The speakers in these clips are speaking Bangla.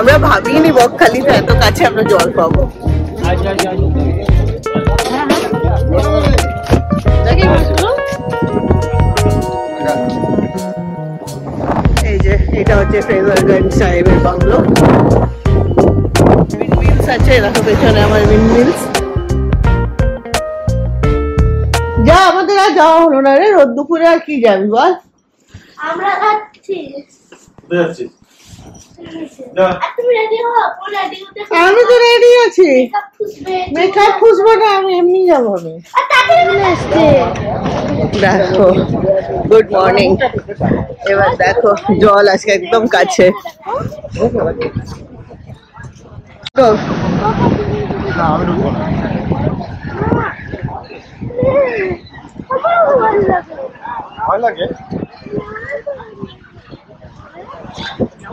আমরা ভাবিনি বকখালিতে এত কাছে আমরা জল পাবো। এই যে এটা হচ্ছে ফ্রেজারগঞ্জ সাহেবের বাংলো। উইন্ডমিলস আছে, দেখো পেছনে আমার উইন্ডমিলস। যা আমাদের আর যাওয়া হলো না রে, রোদ দুপুরে আর কি যাবি বল। আমরা যাচ্ছি। আমি তো রেডি আছি। মেকআপ খুঁজবো না, আমি এমনি যাবো। দেখো গুড মর্নিং। এবার দেখো জল আজকে একদম কাছে।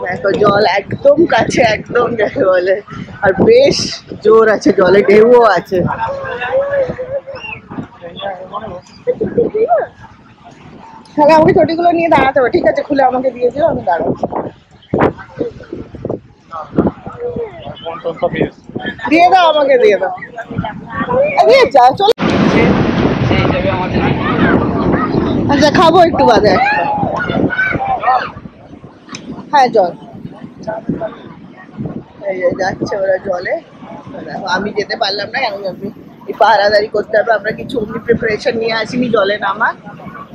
দেখো জল একদম কাছে, একদম যাকে বলে, আর বেশ জোর আছে, জলে ঢেউও আছে। তাহলে আমাকে চটিগুলো নিয়ে দাঁড়াতে হবে, ঠিক আছে? খুলে আমাকে দিয়ে দিও, আমি দাঁড়াবো। দিয়ে দাও, আমাকে দিয়ে দাও। যা চল। আচ্ছা খাবো একটু বাদে। হ্যাঁ জল। এই যাচ্ছে ওরা জলে। আমি যেতে পারলাম না, কেন জানবি এই পাহারাদারি করতে হবে। আমরা কিছু অমনি প্রিপারেশন নিয়ে আসিনি জলে নামা,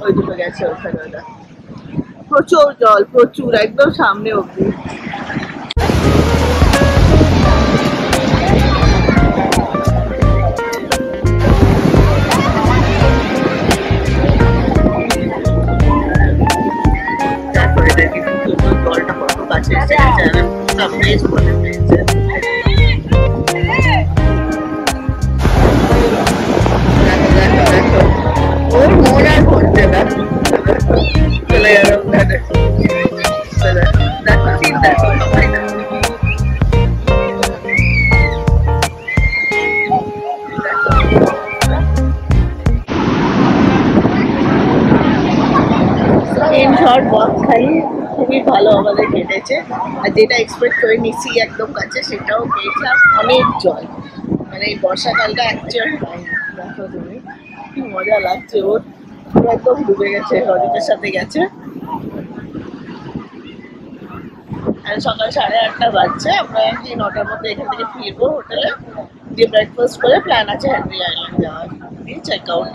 ওই দুটো গেছে ওখানে। ওরা প্রচুর জল, প্রচুর, একদম সামনে অব্দি। জলটা কত কাছে এসে গেছে, সারপ্রাইজ করে দিয়েছে। ওর মন আর করছে না, চলে গেল ওখানে। দেখো চিন্তা করো, তাই না? বকখালি খুবই ভালো আমাদের কেটেছে। আর যেটা এক্সপেক্ট করে নিচ্ছি একদম কাছে, সেটাও পেয়েছিলাম। অনেক জল, মানে এই বর্ষাকালটা অ্যাকচুয়ালি দেখো তুমি কি মজা লাগছে। ওর একদম ডুবে গেছে, রজতের সাথে গেছে। আর সকাল 8:30 বাজছে। আমরা 9টার মধ্যে এখান থেকে ফিরবো হোটেলে, দিয়ে ব্রেকফাস্ট করে প্ল্যান আছে হেনরি আইল্যান্ড যাওয়ার, দিয়ে চেক আউট।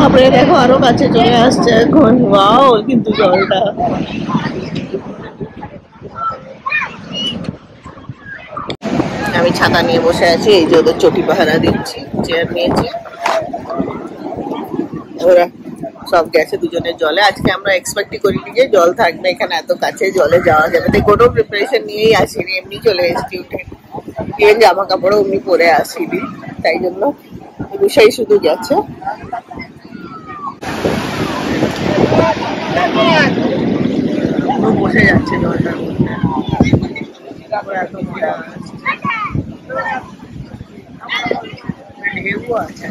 তারপরে দেখো আরো কাছে চলে আসছে এখন। ওয়াও, কিন্তু জলটা আমি ছাতা নিয়ে বসে আছি। এই যে ওদের চটি পাহারা দিচ্ছি, চেয়ার নিয়েছি। ওরা সব গেছে দুজনের জলে। আজকে আমরা এক্সপেক্টই করিনি যে জল থাকবে এখানে, এত কাছে জলে যাওয়া যাবে। তাই কোনো প্রিপারেশন নিয়েই আসিনি, এমনি চলে এসেছি। উঠে গিয়ে জামা কাপড়ও এমনি পরে আসিনি, তাই জন্য বিষয় শুধু গেছে। বসে যাচ্ছে জলটার মধ্যে, ঢেউ আছে।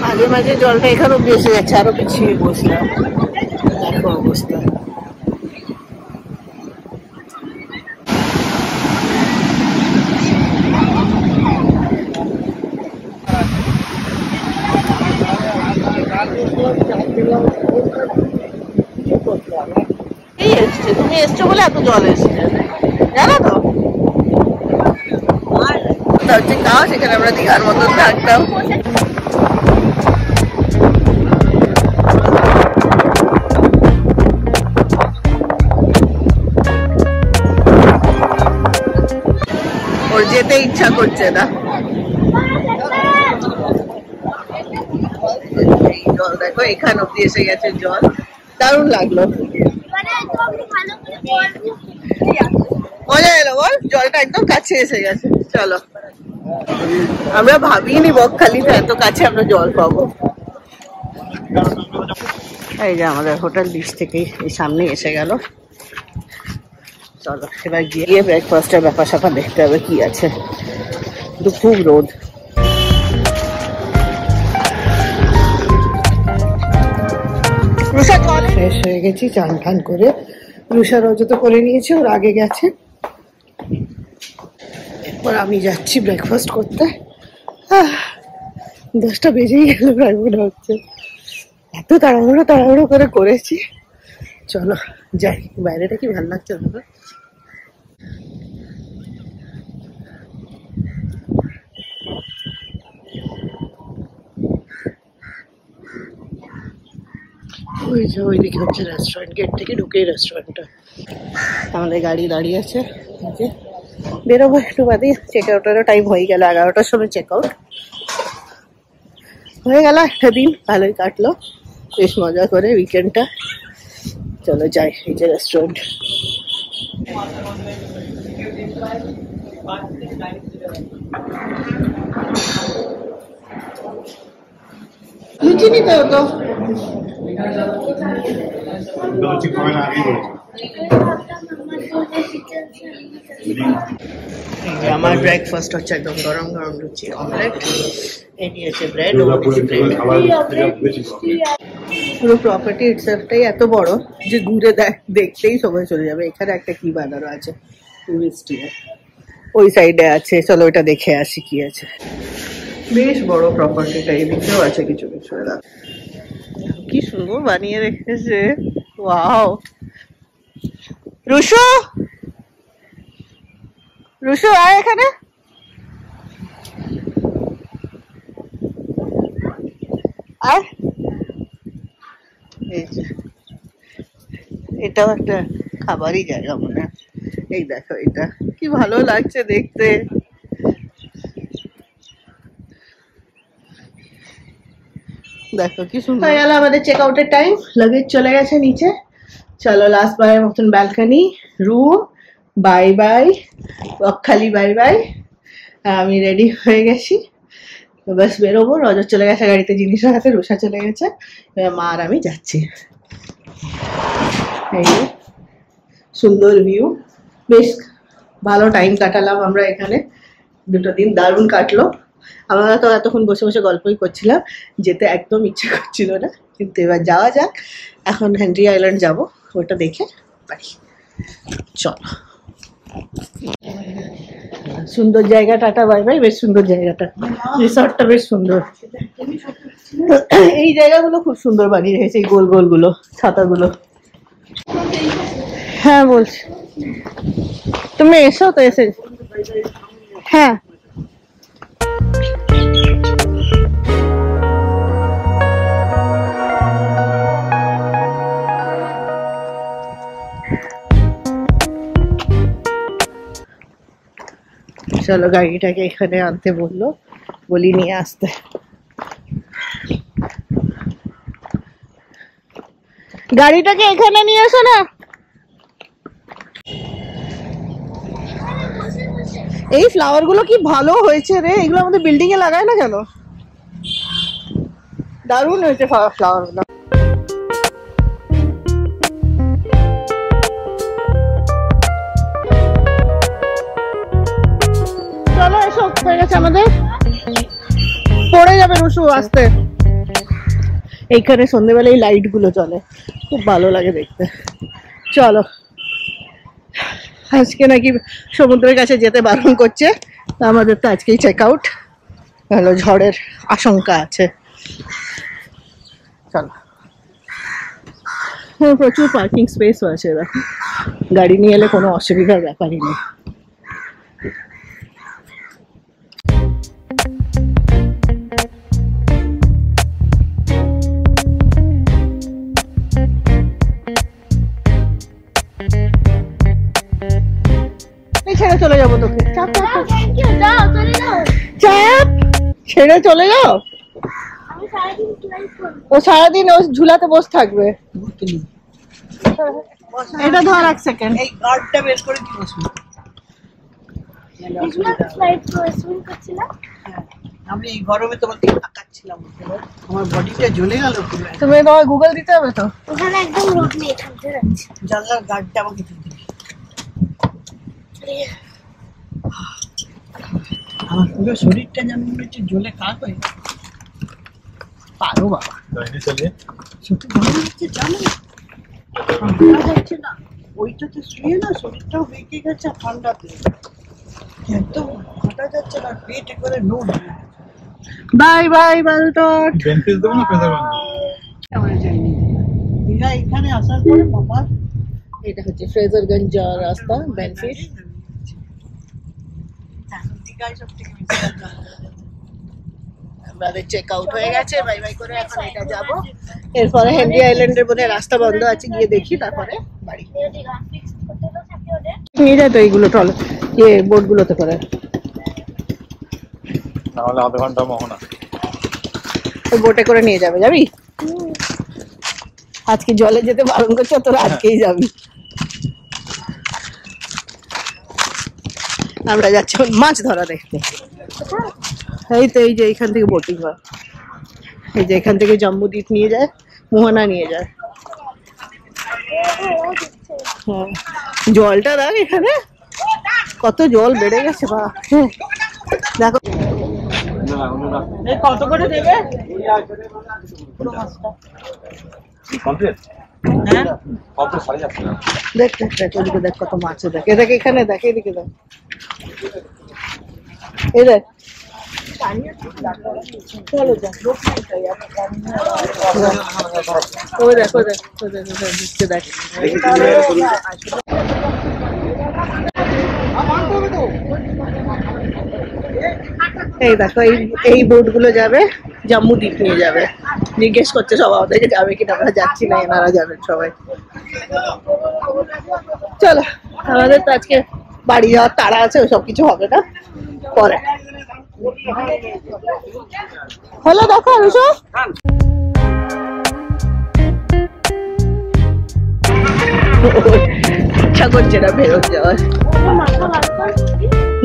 মাঝে মাঝে জলটা এখানেও বেশি যাচ্ছে, আরো পিছিয়ে বসলাম। দেখো অবস্থা। এই এসছে, তুমি এসছো বলে এত জল এসছে, জানো তো? হচ্ছে কাজ, এখানে আমরা দীঘার মতন থাকতাম। ওর যেতে ইচ্ছা করছে না। জল দেখো এখান অব্দি এসে গেছে জল, দারুণ লাগলো। মজা এলো বল, জলটা একদম কাছে এসে গেছে। চলো, আমরা ভাবিনি বকখালিতে এত কাছে আমরা জল পাবো। এই যে আমাদের হোটেল বিচ থেকেই এই সামনে এসে গেল। চলো এবার গিয়ে ব্রেকফাস্টের ব্যাপার স্যাপার দেখতে হবে কি আছে, কিন্তু খুব রোদ। ফ্রেশ হয়ে গেছি, চান টান করে রুষা রোজা তো করে নিয়েছে, ওর আগে গেছে। এরপর আমি যাচ্ছি ব্রেকফাস্ট করতে। 10টা বেজেই গেল প্রায় মনে হচ্ছে, এত তাড়াহুড়ো করে করেছি। চলো যাই, বাইরেটা কি ভালো লাগছে না? ওইদিকে হচ্ছে রেস্টুরেন্ট, গেট থেকে ঢুকেই রেস্টুরেন্টটা। আমাদের গাড়ি দাঁড়িয়ে আছে, বেরোবো একটু বাদে। চেক আউটেরও টাইম হয়ে গেল, 11টার সময় চেক আউট হয়ে গেল। একটা দিন ভালোই কাটলো, বেশ মজা করে উইকেন্ডটা। চলো যাই, এই যে রেস্টুরেন্ট। লুচি নিতে হতো। আমার ব্রেকফাস্ট হচ্ছে একদম গরম গরম লুচি, অমলেট, এই নিয়েছে ব্রেড। পুরো প্রপার্টি ইটসেলফটাই এত বড় যে ঘুরে দেখতেই সময় চলে যাবে। এখানে একটা কি বানানো আছে টুরিস্ট, ওই সাইডে আছে, চলো ওইটা দেখে আসি কি আছে। বেশ বড় প্রপার্টিটা, এদিকেও আছে কিছু কিছু। কি সুন্দর বানিয়ে রেখেছে, ওয়াও। রুশো, রুশো আয় এখানে। আয়, এই যে এটাও একটা খাবারই জায়গা মনে হয়। এই দেখো, এটা কি ভালো লাগছে দেখতে। দেখো কি সুন্দর। হয়ে গেল আমাদের চেক আউটের টাইম, লাগেজ চলে গেছে নিচে। চলো লাস্ট বারের মতন balcony, room, bye bye Bakkhali, bye bye. আমি রেডি হয়ে গেছি, বাস বেরোবো। রজত চলে গেছে গাড়িতে জিনিস রাখাতে, রুষা চলে গেছে, মা আর আমি যাচ্ছি। এই সুন্দর ভিউ, বেশ ভালো টাইম কাটালাম আমরা এখানে। 2টো দিন দারুণ কাটলো। আমরা তো এতক্ষণ বসে বসে গল্পই করছিলাম, যেতে একদম ইচ্ছে করছিল না, কিন্তু এবার যাওয়া যাক। এখন হেনরি আইল্যান্ড যাব, ওটা দেখে বাড়ি। চলো, সুন্দর জায়গা, টাটা বাই বাই। বেশ সুন্দর জায়গাটা, রিসর্টটা বেশ সুন্দর। এই জায়গাগুলো খুব সুন্দর বানিয়ে রেখেছে, এই গোল গোল গুলো, ছাতাগুলো। হ্যাঁ বলছি, তুমি এসো তো, এসে। হ্যাঁ চলো, গাড়িটাকে এখানে আনতে বললো, বলি নিয়ে আসতে। গাড়িটাকে এখানে নিয়ে এসো না। এই ফ্লাওয়ার গুলো কি ভালো হয়েছে রে, এগুলো আমাদের বিল্ডিং এ লাগায় না কেন? দারুণ হয়েছে ফ্লাওয়ার গুলো। চলো এসো, হয়ে গেছে আমাদের। পড়ে যাবে রুশু, আসতে। এইখানে সন্ধ্যেবেলায় লাইট গুলো চলে, খুব ভালো লাগে দেখতে। চলো, আজকে নাকি সমুদ্রের কাছে যেতে বারণ করছে, আমাদের তো আজকেই চেক আউট। হলো ঝড়ের আশঙ্কা আছে। চলো, প্রচুর পার্কিং স্পেসও আছে, দেখো গাড়ি নিয়ে এলে কোনো অসুবিধার ব্যাপারই নেই। ছেড়ে চলে যাবো তোকে, চাপ ছেড়ে চলে যাও। ও সারাদিন ও ঝুলাতে বসে থাকবে। এটা ধর এক সেকেন্ড, এই গার্ডটা বের করে কি বসবি। আমি এই গরমে তোমাকে তাকাচ্ছিলাম, আমার বডিটা জ্বলে গেল পুরো। তুমি তোমার গুগল দিতে হবে তো, ওখানে একদম রোদ নেই, ঠান্ডা লাগছে। জানলার গার্ডটা আমাকে দিতে। আমার পুরো শরীরটা যেন মনে হচ্ছে জ্বলে খারাপ হয়ে পারো বাবা। সত্যি ভালো লাগছে জানো, ঠান্ডা যাচ্ছে না ওইটাতে শুয়ে না, শরীরটাও বেঁকে গেছে ঠান্ডাতে, একদম হাঁটা যাচ্ছে না, পেট একবারে লোড হয়ে গেছে। Bye bye বালটট। বেনফিস দেবো না ফ্রেজারগঞ্জ? আমরা যাইনি দীঘা, এখানে আসার পরে বাবা এটা হচ্ছে ফ্রেজারগঞ্জ যাওয়ার রাস্তা বেনফিস। দীঘায় সব থেকে বেশি আমাদের চেক আউট হয়ে গেছে, বাই বাই করে এখন এটা যাব। এরপরে হেনরি আইল্যান্ডের বোধহয় রাস্তা বন্ধ আছে, গিয়ে দেখি তারপরে বাড়ি নিয়ে যায় তো এইগুলো টল ইয়ে বোট গুলোতে করে, নাহলে আধা ঘন্টা মোহনা। ওই বোটে করে নিয়ে যাবে, যাবি? আজকে জলে যেতে বারণ করছো, তোরা আজকেই যাবি। আমরা যাচ্ছি মাছ ধরা দেখতে। এই তো এই যে এইখান থেকে বোটিং হয়, এই যে এখান থেকে জম্বু দ্বীপ নিয়ে যায়, মোহনা নিয়ে যায়। হ্যাঁ জলটা দেখ এখানে কত জল বেড়ে গেছে বা। দেখো কত করে দেবে দেখ দেখ দেখ ওদিকে দেখ কত মাছ, দেখ এদিকে এখানে দেখ, এদিকে দেখ এই দেখ। চলো যাক ওই দেখ ওই দেখ ওই দেখ দিচ্ছে দেখ। এই দেখো এই বোট গুলো যাবে জম্মু দ্বীপ নিয়ে যাবে। জিজ্ঞেস করছে সবাই ওদেরকে যাবে কিনা, আমরা যাচ্ছি না, এনারা যাবেন সবাই। চলো আমাদের তো আজকে বাড়ি যাওয়ার তাড়া আছে, ওই সব কিছু হবে না পরে। হলো দেখো রুশো, ইচ্ছা করছে না ফেরত যাওয়ার।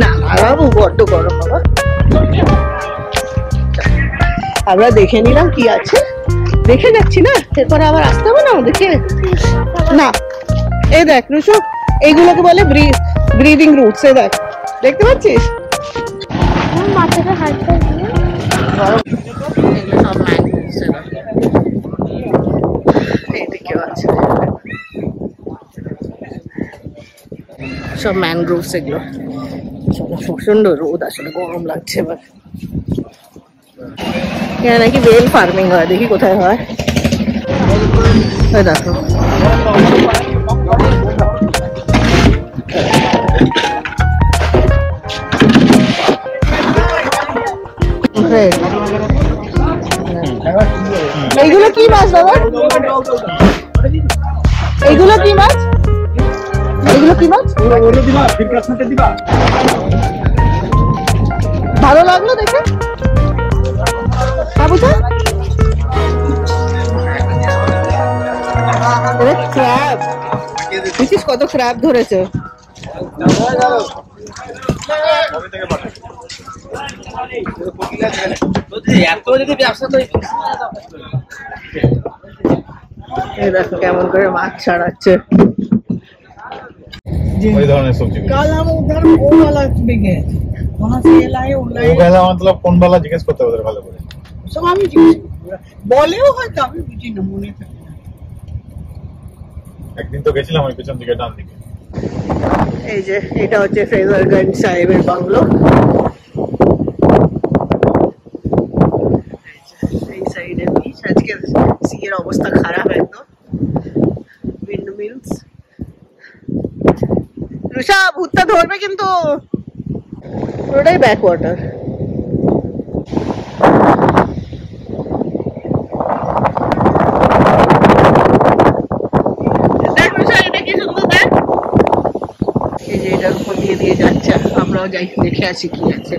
না বাবু বড্ড গরম বাবা। আমরা দেখে নিলাম কি আছে, দেখে যাচ্ছি না, এরপরে আবার আসতে হবে না আমাদেরকে। না এই দেখ রুশো, এইগুলোকে বলে ব্রিদিং রুটস, এই দেখ দেখতে পাচ্ছিস? মাথাটা হালকা সব ম্যানগ্রোভস এগুলো। প্রচন্ড রোদ, আসলে গরম লাগছে এবার। এখানে নাকি বেল ফার্মিং হয়, দেখি কোথায় হয়। দেখো এইগুলো কি মাছ বাবা? এইগুলো কি মাছ? এগুলো কি মাছ? ভালো লাগলো দেখে বুঝা। ক্র্যাব দেখিস কত ক্র্যাব ধরেছে। দেখো কেমন করে মাছ ছাড়াচ্ছে। वही धरने सब्जी कल हम उधर वो वाला भी गए थे, वहाँ से ये लाए वो वाला मतलब कौन वाला जिज्ञेस करते उधर ভালো করে সব আমি জিজ্ঞেস বলেও হয়তো আমি বুঝি না, মনে থাকে না। একদিন তো গেছিলাম ওই পেছন দিকে ডান দিকে। এই যে এটা হচ্ছে ফ্রেজারগঞ্জ সাহেবের বাংলো। এই সাইডে বিচ, আজকে সিয়ের অবস্থা খারাপ একদম, উইন্ড মিলস। রুষা ভূতটা ধরবে কিন্তু, পুরোটাই ব্যাক ওয়াটার। দেখ রুষা এটা কি সুন্দর দেখ, এই যে এটার উপর দিয়ে দিয়ে যাচ্ছে, আমরাও যাই দেখে আসি কি আছে।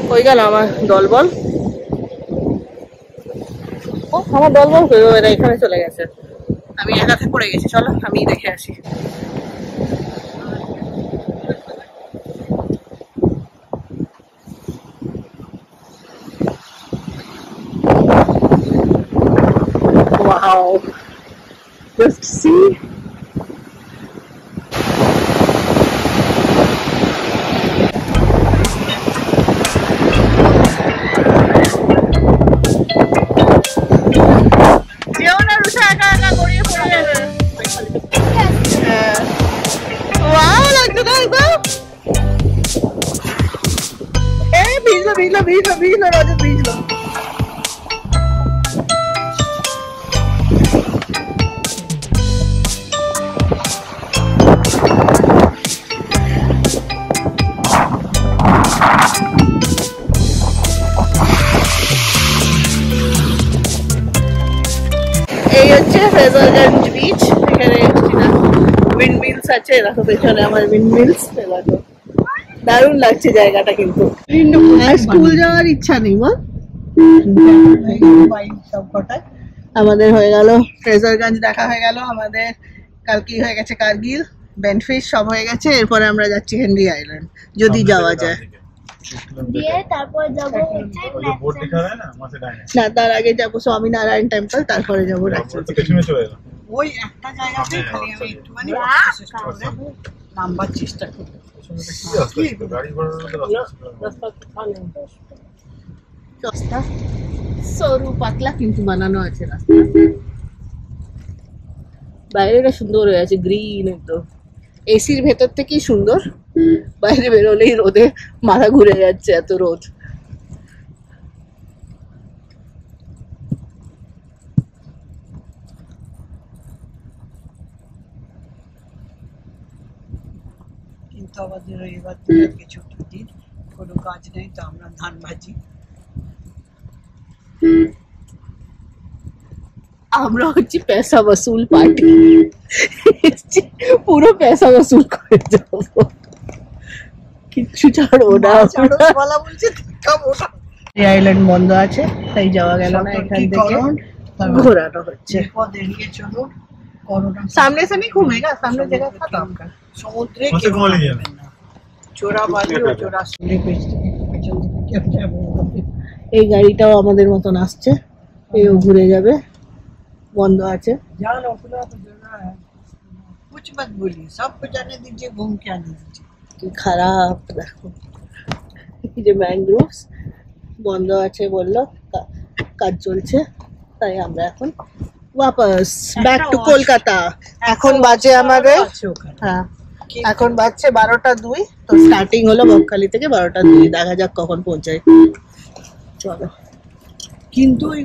হয়ে গেল আমার দলবল, ও আমার দলবল হয়ে এরা এখানে চলে গেছে, আমি একাতে পড়ে গেছি। চলো আমি দেখে আসি। Wow, just see. Fraserganj beach. এখানে উইন্ড মিলস আছে, দেখো পেছনে আমার উইন্ড মিলস। দেখো দারুণ লাগছে জায়গাটা কিন্তু। স্কুল যাওয়ার ইচ্ছা নেই বল। আমাদের হয়ে গেল ফ্রেজারগঞ্জ দেখা হয়ে গেল, আমাদের কালকেই হয়ে গেছে কার্গিল, বেনফিশ সব হয়ে গেছে। এরপরে আমরা যাচ্ছি হেনরি আইল্যান্ড যদি যাওয়া যায়। দিয়ে তারপর যাবো না, তার আগে যাবো স্বামীনারায়ণ টেম্পল, তারপরে যাবো ওই একটা জায়গাতে খালি আমি একটুখানি নাম্বার চেষ্টা করি। রাস্তা সরু পাতলা কিন্তু বানানো আছে রাস্তা। বাইরেটা সুন্দর হয়ে আছে, গ্রিন একদম। এসির ভেতর থেকেই সুন্দর, বাইরে বেরোলেই রোদে মাথা ঘুরে যাচ্ছে, এত রোদ। কিন্তু আমাদের এবার কিছু ছুটির দিন, কোনো কাজ নেই, তো আমরা ধান ভাজি। আমরা হচ্ছে পয়সা বসুল পার্টি, পুরো পয়সা বসুল করে যাবো, কিচ্ছু ছাড়বো না। এই আইল্যান্ড বন্ধ আছে, তাই যাওয়া গেল না। এখান থেকে ঘোরানো হচ্ছে। सामने से नहीं घूमेगा, सामने जगह खत्म कर। সমুদ্রে চোরা বালি ও চোরা সুলে এই গাড়িটাও আমাদের মতন আসছে, এও ঘুরে যাবে, বন্ধ আছে। जान अपना तो जगह है, कुछ मत बोलिए, सबको जाने दीजिए, घूम के आने दीजिए। কি খারাপ দেখো, এই যে ম্যানগ্রোভস বন্ধ আছে বললো, কাজ চলছে, তাই আমরা এখন वापस बैक टू कोलकाता। এখন বাজে আমাদের, হ্যাঁ এখন বাজছে 12টা 2। তো স্টার্টিং হলো বকখালি থেকে 12টা 2, দেখা যাক কখন পৌঁছায়। চলো। কিন্তু ওই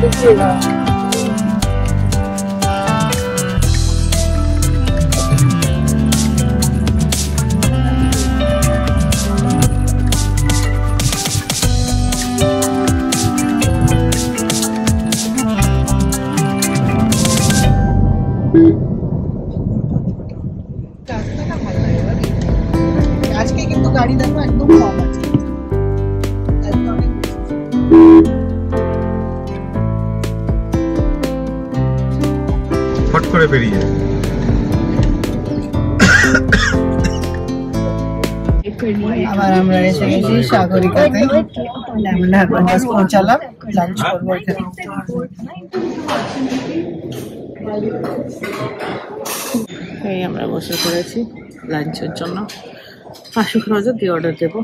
देखिएगा আজকে কিন্তু গাড়ি দেখো একদম কম আছে, একদম ফট করে বেরিয়ে আবার আমরা এসে গেছি সাগরিকাতে। আমরা এখন জাস্ট পৌঁছালাম, লাঞ্চ করবো এখানে। এই আমরা বসে পড়েছি লাঞ্চের জন্য। আশুক নজর দিয়ে অর্ডার দেবো।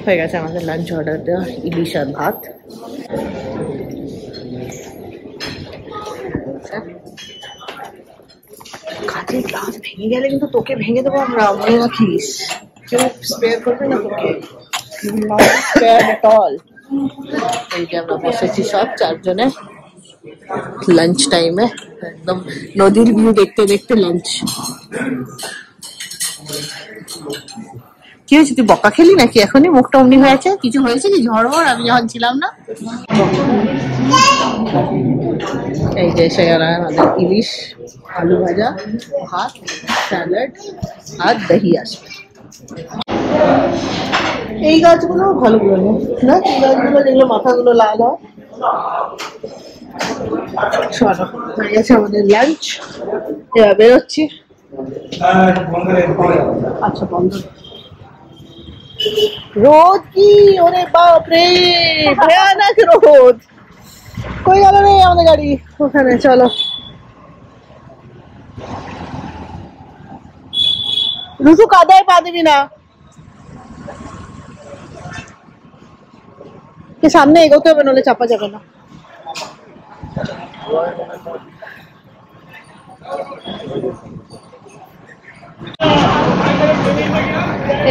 হয়ে গেছে আমাদের লাঞ্চ অর্ডার দেওয়া, ইলিশ আর ভাত। কাঁচের গ্লাস ভেঙে গেলে কিন্তু তোকে ভেঙে দেবো আমরা, মনে রাখিস। কেউ স্পেয়ার করবে না তোকে, স্পেয়ার এট অল। এই যে আমরা বসেছি সব চারজনে লাঞ্চ টাইমে, একদম নদীর ভিউ দেখতে দেখতে লাঞ্চ। কি হয়েছে, তুই বকা খেলি নাকি এখনই? মুখটা অমনি হয়েছে, কিছু হয়েছে কি? ঝড় আমি যখন ছিলাম না। এই যে এসে গেল আমাদের ইলিশ, আলু ভাজা, ভাত, স্যালাড আর দহি আসবে। এই গাছগুলো ভালোগুলো না, এই গাছগুলো যেগুলো মাথাগুলো লাল হয়। চলো, হয়ে গেছে আমাদের লাঞ্চ। এবার বেরোচ্ছি। আচ্ছা বন্ধ। রোদ কি, ওরে বাপ রে, ভয়ানক রোদ। কই গেল রে আমাদের গাড়ি? ওখানে, চলো। রুসু কাদায় পা দিবি না, সামনে এগোতে হবে, নলে চাপা যাবে না।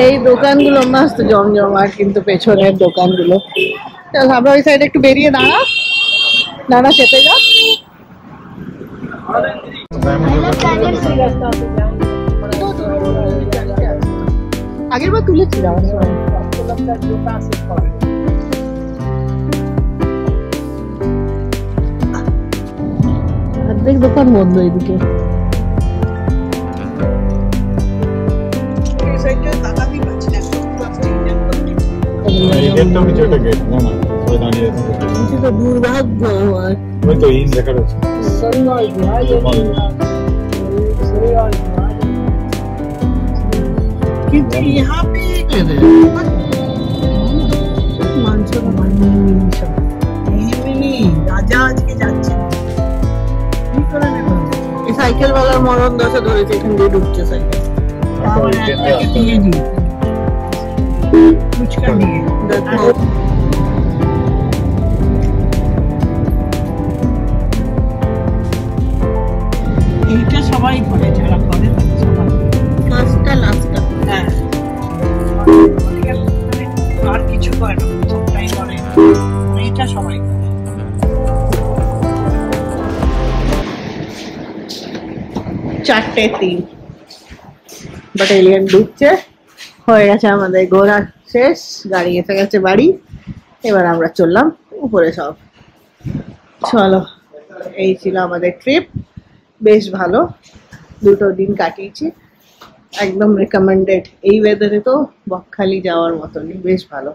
এই দোকানগুলো মস্ত জমজমাট, কিন্তু পেছনের দোকানগুলো। আমরা ওই সাইডে একটু বেরিয়ে দাঁড়া, দাঁড়া, চেপে যা। আগের বার তুলেছি অর্ধেক দোকান বন্ধ এদিকে। দুর্ভাগ্য কিন্তু यहाँ पे রাজা আজকে যাচ্ছে, কি করে নেব? সাইকেল ওয়ালার মরণ দশা ধরেছে, এখান দিয়ে ঢুকছে সাইকেল। ফুচকা নিয়ে দেখো, এইটা সবাই করে, যারা করে সবাই। লাস্টটা হ্যাঁ, আর কিছু করে না, সবটাই করে, এইটা সবাই করে। 4:03 ব্যাটালিয়ন ঢুকছে। হয়ে গেছে আমাদের ঘোরা শেষ, গাড়ি এসে গেছে বাড়ি। এবার আমরা চললাম উপরে সব। চলো, এই ছিল আমাদের ট্রিপ, বেশ ভালো, 2 দিন কাটিয়েছি, একদম রেকমেন্ডেড। এই ওয়েদারে তো বকখালি যাওয়ার মতনই, বেশ ভালো।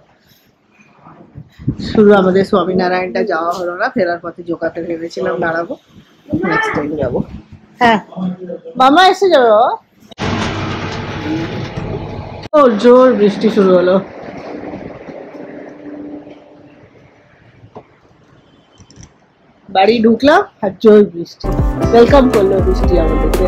শুধু আমাদের স্বামীনারায়ণটা যাওয়া হলো না, ফেরার পথে জোকাতে ভেবেছিলাম দাঁড়াবো, নেক্সট টাইম যাবো। হ্যাঁ, মামা এসে যাবে। ও জোর বৃষ্টি শুরু হলো। বাড়ি ঢুকলাম আর জোর বৃষ্টি, ওয়েলকাম করলো বৃষ্টি আমাদেরকে।